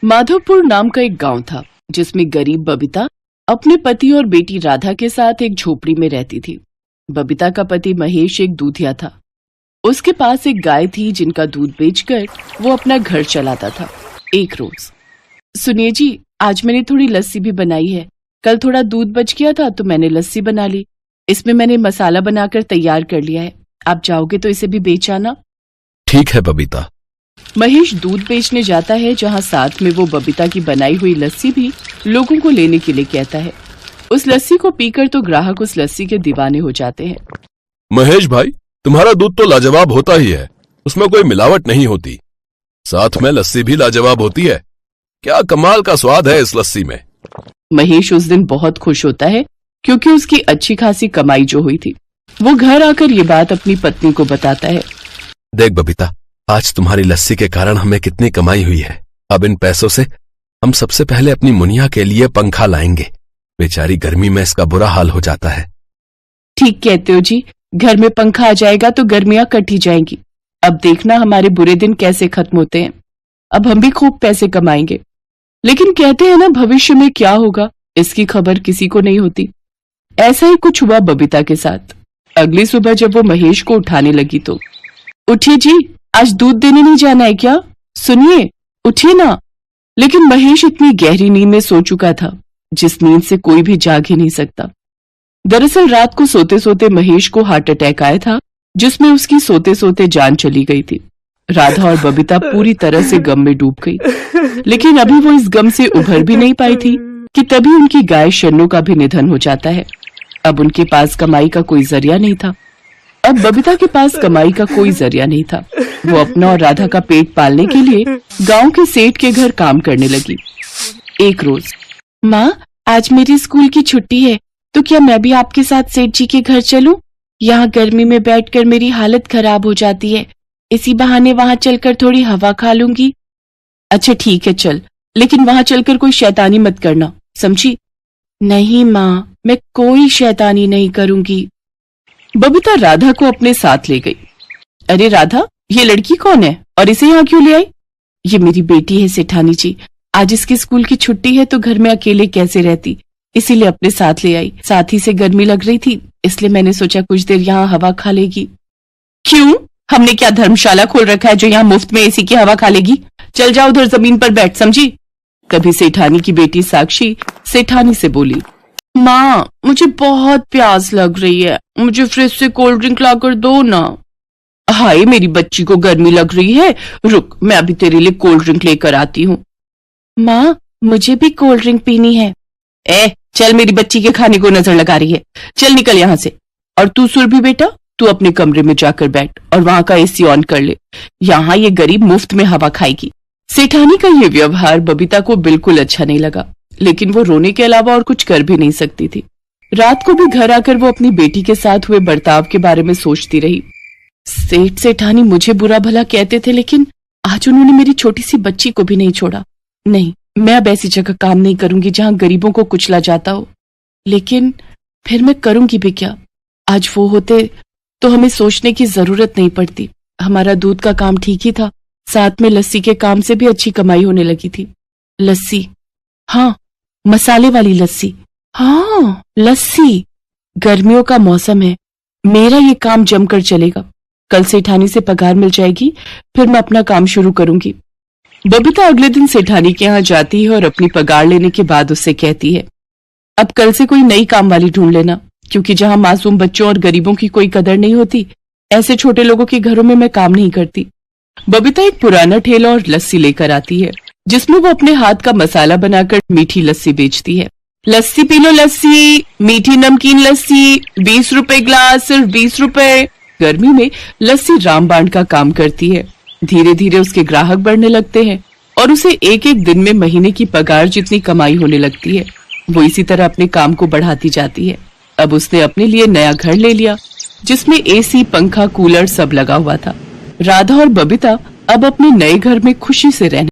माधवपुर नाम का एक गांव था जिसमें गरीब बबीता अपने पति और बेटी राधा के साथ एक झोपड़ी में रहती थी। बबीता का पति महेश एक दूधिया था। उसके पास एक गाय थी जिनका दूध बेचकर वो अपना घर चलाता था। एक रोज, सुनिए जी, आज मैंने थोड़ी लस्सी भी बनाई है। कल थोड़ा दूध बच गया था तो मैंने लस्सी बना ली। इसमें मैंने मसाला बनाकर तैयार कर लिया है। आप चाहोगे तो इसे भी बेच आना। ठीक है बबीता। महेश दूध बेचने जाता है, जहाँ साथ में वो बबीता की बनाई हुई लस्सी भी लोगों को लेने के लिए कहता है। उस लस्सी को पीकर तो ग्राहक उस लस्सी के दीवाने हो जाते हैं। महेश भाई, तुम्हारा दूध तो लाजवाब होता ही है, उसमें कोई मिलावट नहीं होती, साथ में लस्सी भी लाजवाब होती है। क्या कमाल का स्वाद है इस लस्सी में। महेश उस दिन बहुत खुश होता है क्योंकि उसकी अच्छी खासी कमाई जो हुई थी। वो घर आकर ये बात अपनी पत्नी को बताता है। देख बबीता, आज तुम्हारी लस्सी के कारण हमें कितनी कमाई हुई है। अब इन पैसों से हम सबसे पहले अपनी मुनिया के लिए पंखा लाएंगे। बेचारी गर्मी में इसका बुरा हाल हो जाता है। ठीक कहते हो जी, घर में पंखा आ जाएगा तो गर्मियां कट ही जाएंगी। अब देखना हमारे बुरे दिन कैसे खत्म होते हैं। अब हम भी खूब पैसे कमाएंगे। लेकिन कहते हैं ना, भविष्य में क्या होगा इसकी खबर किसी को नहीं होती। ऐसा ही कुछ हुआ बबीता के साथ। अगली सुबह जब वो महेश को उठाने लगी तो, उठिए जी, आज दूध देने नहीं जाना है क्या? सुनिए, उठिए ना। लेकिन महेश इतनी गहरी नींद में सो चुका था जिस नींद से कोई भी जाग ही नहीं सकता। दरअसल रात को सोते सोते महेश को हार्ट अटैक आया था, जिसमें उसकी सोते सोते जान चली गई थी। राधा और बबीता पूरी तरह से गम में डूब गई, लेकिन अभी वो इस गम से उभर भी नहीं पाई थी कि तभी उनकी गाय शन्नू का भी निधन हो जाता है। अब उनके पास कमाई का कोई जरिया नहीं था। अब बबीता के पास कमाई का कोई जरिया नहीं था। वो अपना और राधा का पेट पालने के लिए गांव के सेठ के घर काम करने लगी। एक रोज, माँ, आज मेरी स्कूल की छुट्टी है तो क्या मैं भी आपके साथ सेठ जी के घर चलूं? यहाँ गर्मी में बैठकर मेरी हालत खराब हो जाती है। इसी बहाने वहाँ चलकर थोड़ी हवा खा लूंगी। अच्छा ठीक है, चल, लेकिन वहाँ चलकर कोई शैतानी मत करना, समझी? नहीं माँ, मैं कोई शैतानी नहीं करूंगी। बबीता राधा को अपने साथ ले गई। अरे राधा, ये लड़की कौन है और इसे यहाँ क्यों ले आई? ये मेरी बेटी है सेठानी जी। आज इसकी स्कूल की छुट्टी है तो घर में अकेले कैसे रहती, इसीलिए अपने साथ ले आई। साथ ही से गर्मी लग रही थी, इसलिए मैंने सोचा कुछ देर यहाँ हवा खा लेगी। क्यों? हमने क्या धर्मशाला खोल रखा है जो यहाँ मुफ्त में एसी की हवा खा लेगी? चल जाओ उधर जमीन पर बैठ, समझी? तभी सेठानी की बेटी साक्षी सेठानी से बोली, माँ, मुझे बहुत प्यास लग रही है, मुझे फ्रिज से कोल्ड ड्रिंक लाकर दो ना। हाय, मेरी बच्ची को गर्मी लग रही है, रुक, मैं अभी तेरे लिए कोल्ड ड्रिंक लेकर आती हूँ। माँ, मुझे भी कोल्ड ड्रिंक पीनी है। चल, मेरी बच्ची के खाने को नजर लगा रही है, चल निकल यहाँ से। और तू सुरभि बेटा, तू अपने कमरे में जाकर बैठ और वहां का एसी ऑन कर ले। यहाँ ये गरीब मुफ्त में हवा खाएगी। सेठानी का ये व्यवहार बबीता को बिल्कुल अच्छा नहीं लगा, लेकिन वो रोने के अलावा और कुछ कर भी नहीं सकती थी। रात को भी घर आकर वो अपनी बेटी के साथ हुए बर्ताव के बारे में सोचती रही। सेठ सेठानी मुझे बुरा भला कहते थे, लेकिन आज उन्होंने मेरी छोटी सी बच्ची को भी नहीं छोड़ा। नहीं, मैं अब ऐसी जगह काम नहीं करूंगी जहां गरीबों को कुचला जाता हो। लेकिन फिर मैं करूंगी भी क्या? आज वो होते तो हमें सोचने की जरूरत नहीं पड़ती। हमारा दूध का काम ठीक ही था, साथ में लस्सी के काम से भी अच्छी कमाई होने लगी थी। लस्सी, हाँ, मसाले वाली लस्सी। हाँ, लस्सी। गर्मियों का मौसम है, मेरा ये काम जमकर चलेगा। कल सेठानी से पगार मिल जाएगी, फिर मैं अपना काम शुरू करूंगी। बबीता अगले दिन सेठानी के यहाँ जाती है और अपनी पगार लेने के बाद उससे कहती है, अब कल से कोई नई काम वाली ढूंढ लेना, क्योंकि जहाँ मासूम बच्चों और गरीबों की कोई कदर नहीं होती, ऐसे छोटे लोगों के घरों में मैं काम नहीं करती। बबीता एक पुराना ठेला और लस्सी लेकर आती है, जिसमें वो अपने हाथ का मसाला बनाकर मीठी लस्सी बेचती है। लस्सी पी लो लस्सी, मीठी नमकीन लस्सी, 20 रुपए ग्लास, सिर्फ 20 रुपए। गर्मी में लस्सी रामबाण का काम करती है। धीरे धीरे उसके ग्राहक बढ़ने लगते हैं और उसे एक एक दिन में महीने की पगार जितनी कमाई होने लगती है। वो इसी तरह अपने काम को बढ़ाती जाती है। अब उसने अपने लिए नया घर ले लिया, जिसमें एसी, पंखा, कूलर सब लगा हुआ था। राधा और बबीता अब अपने नए घर में खुशी से रहने